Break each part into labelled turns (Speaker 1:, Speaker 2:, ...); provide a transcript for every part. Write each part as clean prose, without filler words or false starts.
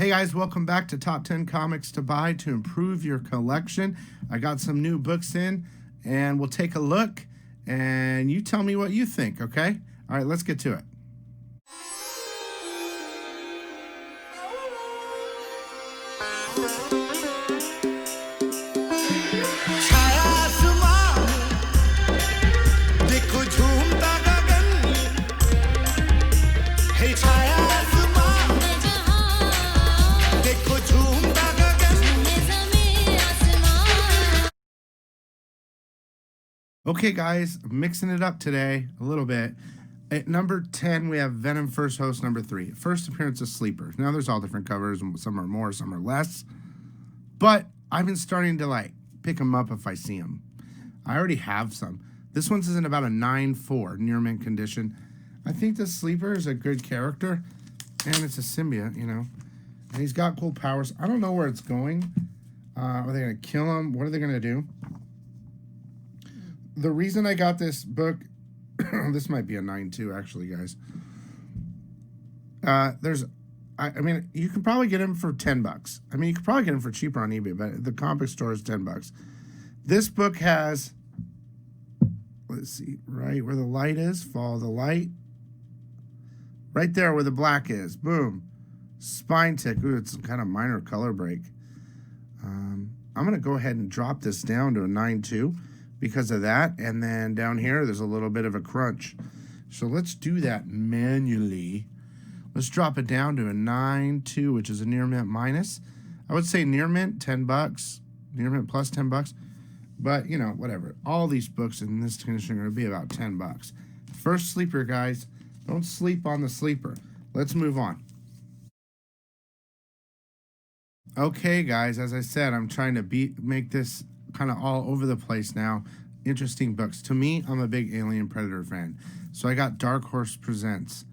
Speaker 1: Hey guys, welcome back to Top 10 Comics to Buy to Improve Your Collection. I got some new books in, and we'll take a look, and you tell me what you think, okay? All right, let's get to it. Okay, guys, mixing it up today a little bit. At number 10, we have Venom First Host number 3. First appearance of Sleeper. Now, there's all different covers, and some are more, some are less. But I've been starting to, pick them up if I see them. I already have some. This one's in about a 9.4, near mint condition. I think the Sleeper is a good character, and it's a symbiote, you know. And he's got cool powers. I don't know where it's going. Are they going to kill him? What are they going to do? The reason I got this book, this might be a 9.2 actually, guys. I mean, you can probably get him for $10. I mean, you could probably get him for cheaper on eBay, but the comic store is $10. This book has, let's see, right where the light is, follow the light. Right there where the black is, boom. Spine tick, ooh, it's kind of minor color break. I'm going to go ahead and drop this down to a 9.2. Because of that, and then down here there's a little bit of a crunch, so let's do that manually. Let's drop it down to a 9.2, which is a near mint minus. I would say near mint $10, near mint plus $10, but you know, whatever. All these books in this condition are going to be about $10. First Sleeper, guys. Don't sleep on the Sleeper. Let's move on. Okay, guys, as I said, I'm trying to make this kind of all over the place now. Interesting books. To me, I'm a big Alien Predator fan. So I got Dark Horse Presents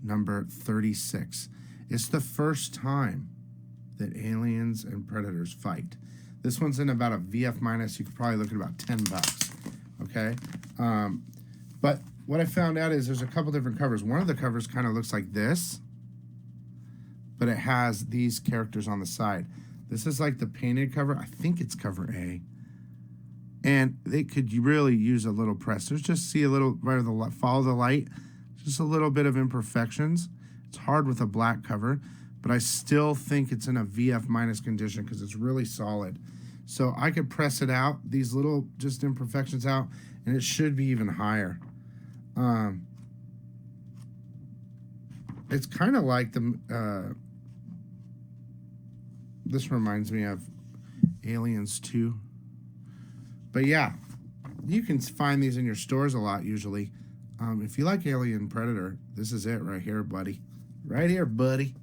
Speaker 1: number 36. It's the first time that aliens and predators fight. This one's in about a VF minus. You could probably look at about $10. Okay? But what I found out is there's a couple different covers. One of the covers kind of looks like this, but it has these characters on the side. This is like the painted cover. I think it's cover A. And they could really use a little press. There's just see a little, right of the follow the light, just a little bit of imperfections. It's hard with a black cover, but I still think it's in a VF minus condition because it's really solid. So I could press it out, these little just imperfections out, and it should be even higher. It's kind of like the, this reminds me of Aliens 2. But yeah, you can find these in your stores a lot usually. If you like Alien Predator, this is it right here, buddy. Right here, buddy.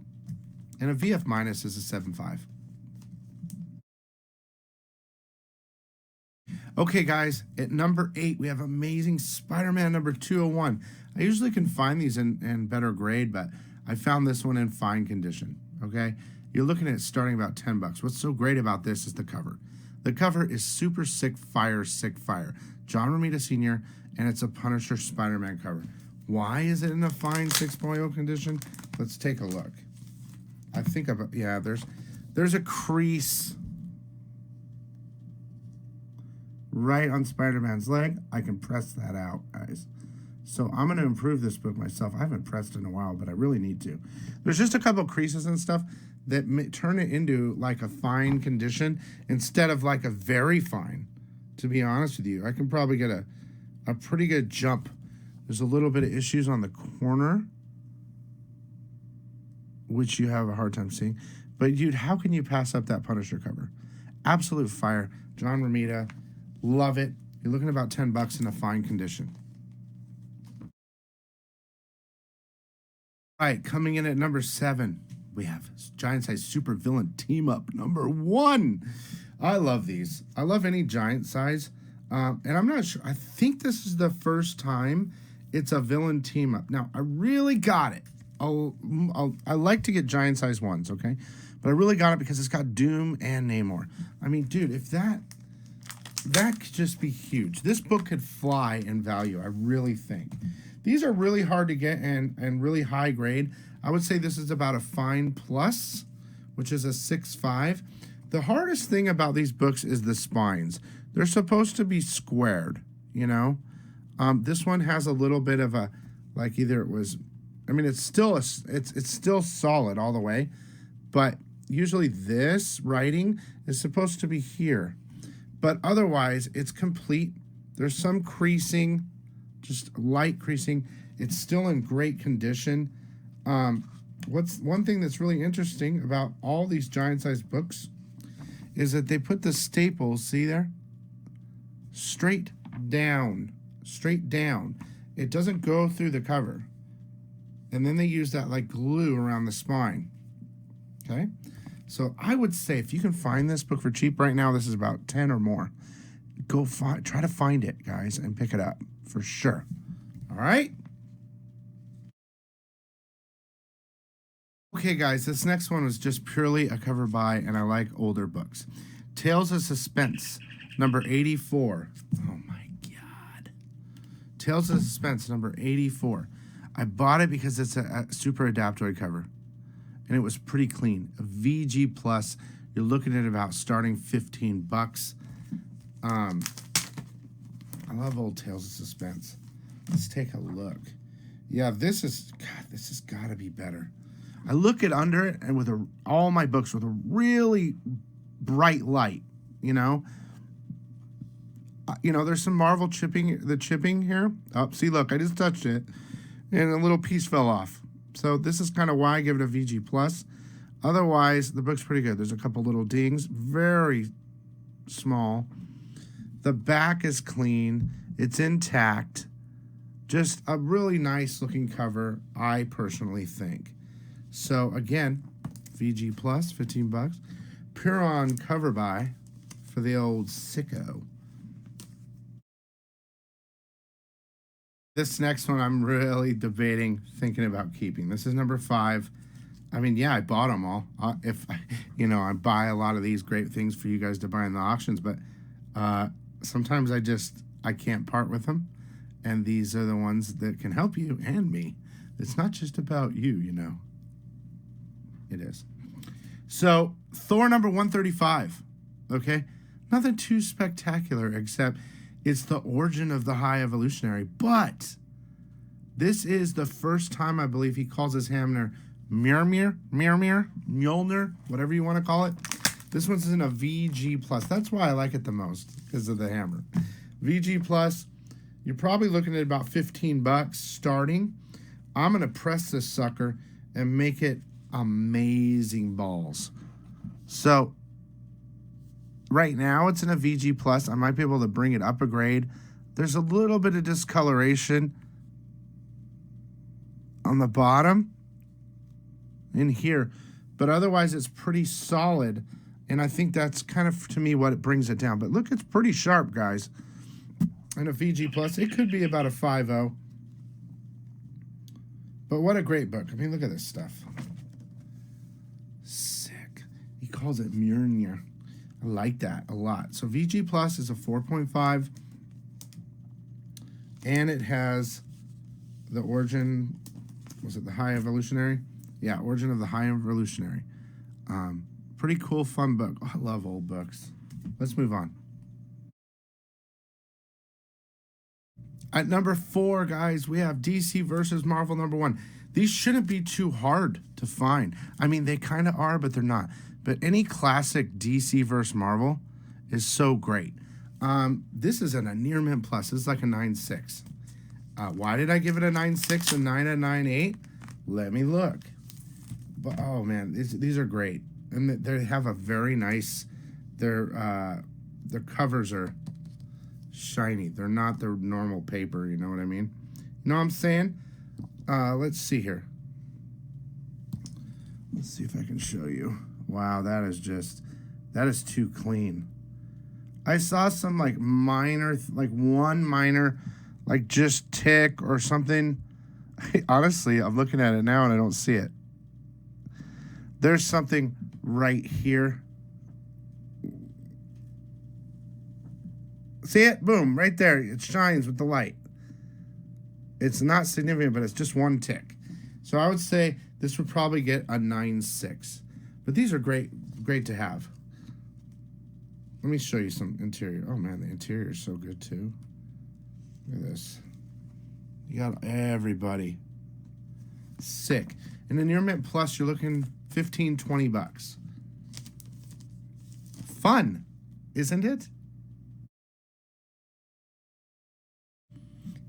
Speaker 1: And a VF minus is a 7.5. Okay, guys, at number 8, we have Amazing Spider-Man number 201. I usually can find these in better grade, but I found this one in fine condition, okay? You're looking at starting about $10. What's so great about this is the cover. The cover is super sick fire, sick fire. John Romita Sr., and it's a Punisher Spider-Man cover. Why is it in a fine 6.0 condition? Let's take a look. I think yeah, there's a crease right on Spider-Man's leg. I can press that out, guys. So I'm going to improve this book myself. I haven't pressed in a while, but I really need to. There's just a couple creases and stuff that turn it into like a fine condition instead of like a very fine, to be honest with you. I can probably get a pretty good jump. There's a little bit of issues on the corner, which you have a hard time seeing. But dude, how can you pass up that Punisher cover? Absolute fire. John Romita, love it. You're looking at about $10 in a fine condition. All right, coming in at number 7. We have Giant Size Super Villain Team Up number 1. I love these. I love any giant size. And I'm not sure. I think this is the first time it's a villain team up. Now, I really got it. I like to get giant size ones, okay? But I really got it because it's got Doom and Namor. I mean, dude, if that could just be huge. This book could fly in value, I really think. These are really hard to get and really high grade. I would say this is about a fine plus, which is a 6.5. The hardest thing about these books is the spines. They're supposed to be squared, you know. This one has a little bit of a, like either it was, I mean, it's still it's still solid all the way, but usually this writing is supposed to be here, but otherwise it's complete. There's some creasing, just light creasing. It's still in great condition. What's one thing that's really interesting about all these giant-sized books is that they put the staples, see there? Straight down. Straight down. It doesn't go through the cover. And then they use that like glue around the spine. Okay? So I would say if you can find this book for cheap right now, this is about 10 or more. Try to find it, guys, and pick it up for sure. All right? Okay, guys, this next one was just purely a cover buy, and I like older books. Tales of Suspense, number 84. Oh, my God. Tales of Suspense, number 84. I bought it because it's a super adaptoid cover, and it was pretty clean. A VG Plus, you're looking at about starting $15. I love old Tales of Suspense. Let's take a look. Yeah, this has got to be better. I look at under it and with all my books with a really bright light, you know. There's some Marvel chipping here. Oh, see, look, I just touched it, and a little piece fell off. So this is kind of why I give it a VG plus. Otherwise, the book's pretty good. There's a couple little dings, very small. The back is clean. It's intact. Just a really nice looking cover, I personally think. So again, VG plus, $15. Pure on cover buy for the old sicko. This next one I'm really debating, thinking about keeping. This is number 5. I mean, yeah, I bought them all. I buy a lot of these great things for you guys to buy in the auctions, but sometimes I can't part with them. And these are the ones that can help you and me. It's not just about you, you know. It is. So, Thor number 135, okay? Nothing too spectacular except it's the origin of the High Evolutionary. But this is the first time I believe he calls his hammer Mjolnir, whatever you want to call it. This one's in a VG plus. That's why I like it the most, because of the hammer. VG plus, you're probably looking at about $15 starting. I'm going to press this sucker and make it amazing balls. So right now it's in a VG plus. I might be able to bring it up a grade. There's a little bit of discoloration on the bottom in here, but otherwise it's pretty solid, and I think that's kind of, to me, what it brings it down. But look, it's pretty sharp, guys. And a VG plus, it could be about a 5.0. But what a great book. I mean, look at this stuff. Sick. He calls it Mjolnir. I like that a lot. So VG plus is a 4.5. And it has the origin, was it the High Evolutionary? Yeah, Origin of the High Evolutionary. Pretty cool, fun book. Oh, I love old books. Let's move on. At number 4, guys, we have DC versus Marvel number 1. These shouldn't be too hard to find. I mean, they kind of are, but they're not. But any classic DC versus Marvel is so great. This is a near mint plus. This is like a 9.6. Why did I give it a 9.6 and 9 a 9.8? Let me look. But oh man, these are great, and they have a very nice. Their covers are shiny. They're not their normal paper. You know what I mean? You know what I'm saying? Let's see here. Let's see if I can show you. Wow, that is too clean. I saw some like one minor, like just tick or something. Honestly, I'm looking at it now and I don't see it. There's something right here. See it? Boom, right there. It shines with the light. It's not significant, but it's just one tick. So I would say this would probably get a 9.6. But these are great to have. Let me show you some interior. Oh man, the interior is so good too. Look at this. You got everybody. Sick. And in your Mint Plus, you're looking 15, 20 bucks. Fun, isn't it?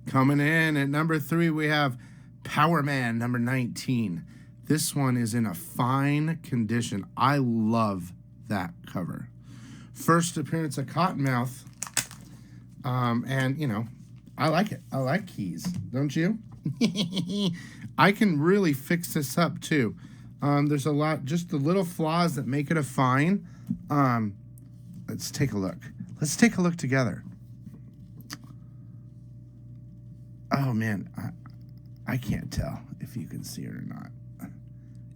Speaker 1: Coming in at number 3, we have Power Man number 19. This one is in a fine condition. I love that cover. First appearance of Cottonmouth. And, you know, I like it. I like keys. Don't you? I can really fix this up, too. There's a lot, just the little flaws that make it a fine. Let's take a look. Let's take a look together. Oh, man. I can't tell if you can see it or not.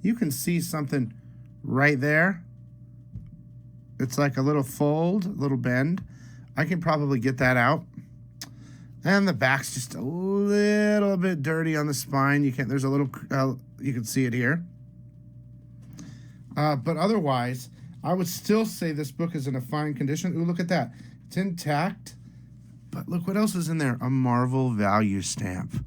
Speaker 1: You can see something right there. It's like a little fold, a little bend. I can probably get that out. And the back's just a little bit dirty on the spine. You can't, there's a little, you can see it here. But otherwise, I would still say this book is in a fine condition. Ooh, look at that. It's intact. But look what else is in there. A Marvel value stamp.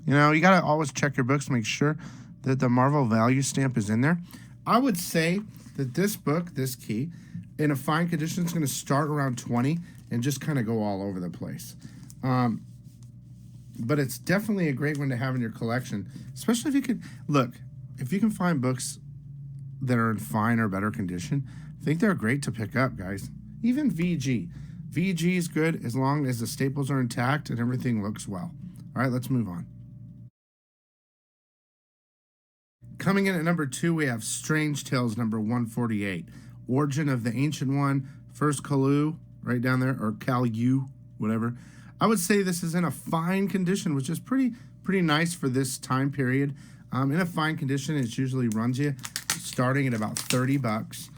Speaker 1: You know, you got to always check your books to make sure that the Marvel value stamp is in there. I would say that this book, this key, in a fine condition, is going to start around 20 and just kind of go all over the place. But it's definitely a great one to have in your collection, especially if you could, look, if you can find books that are in fine or better condition, I think they're great to pick up, guys. Even VG. VG is good as long as the staples are intact and everything looks well. All right, let's move on. Coming in at number 2, we have Strange Tales number 148. Origin of the Ancient One, First Kalu, right down there, or Kalu, whatever. I would say this is in a fine condition, which is pretty nice for this time period. In a fine condition, it usually runs you starting at about 30 bucks.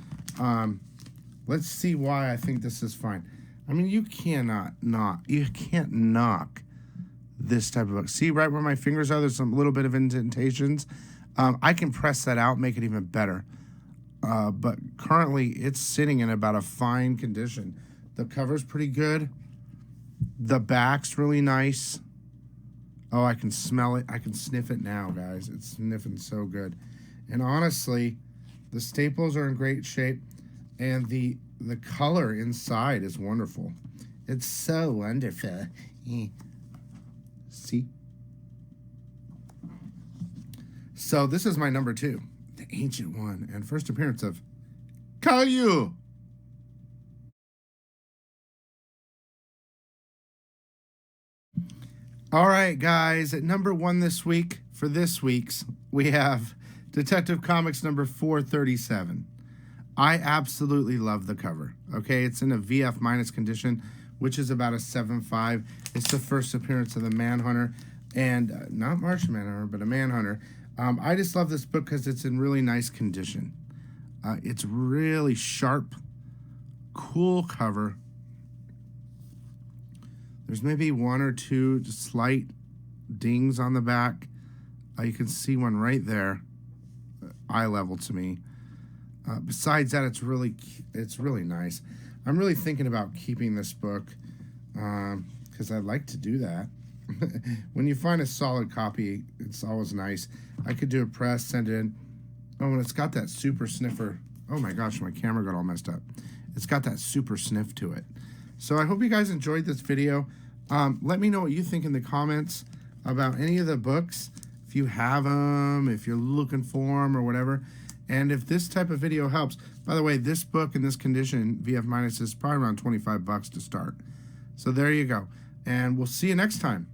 Speaker 1: Let's see why I think this is fine. I mean, you can't knock this type of book. See right where my fingers are? There's some little bit of indentations. I can press that out, make it even better. But currently, it's sitting in about a fine condition. The cover's pretty good. The back's really nice. Oh, I can smell it. I can sniff it now, guys. It's sniffing so good. And honestly, the staples are in great shape. And the color inside is wonderful. It's so wonderful. See? So this is my number 2, the Ancient One, and first appearance of Caillou. All right, guys, at number 1 this week, for this week's, we have Detective Comics number 437. I absolutely love the cover. Okay, it's in a VF minus condition, which is about a 7.5. It's the first appearance of the Manhunter, and not Martian Manhunter, but a Manhunter. I just love this book because it's in really nice condition. It's really sharp, cool cover. There's maybe 1 or 2 slight dings on the back. You can see one right there, eye level to me. Besides that, it's really nice. I'm really thinking about keeping this book because I'd like to do that. When you find a solid copy, it's always nice. I could do a press, send it in. Oh, and it's got that super sniffer. Oh my gosh, my camera got all messed up. It's got that super sniff to it. So I hope you guys enjoyed this video. Let me know what you think in the comments about any of the books. If you have them, if you're looking for them or whatever. And if this type of video helps. By the way, this book in this condition, VF minus, is probably around 25 bucks to start. So there you go. And we'll see you next time.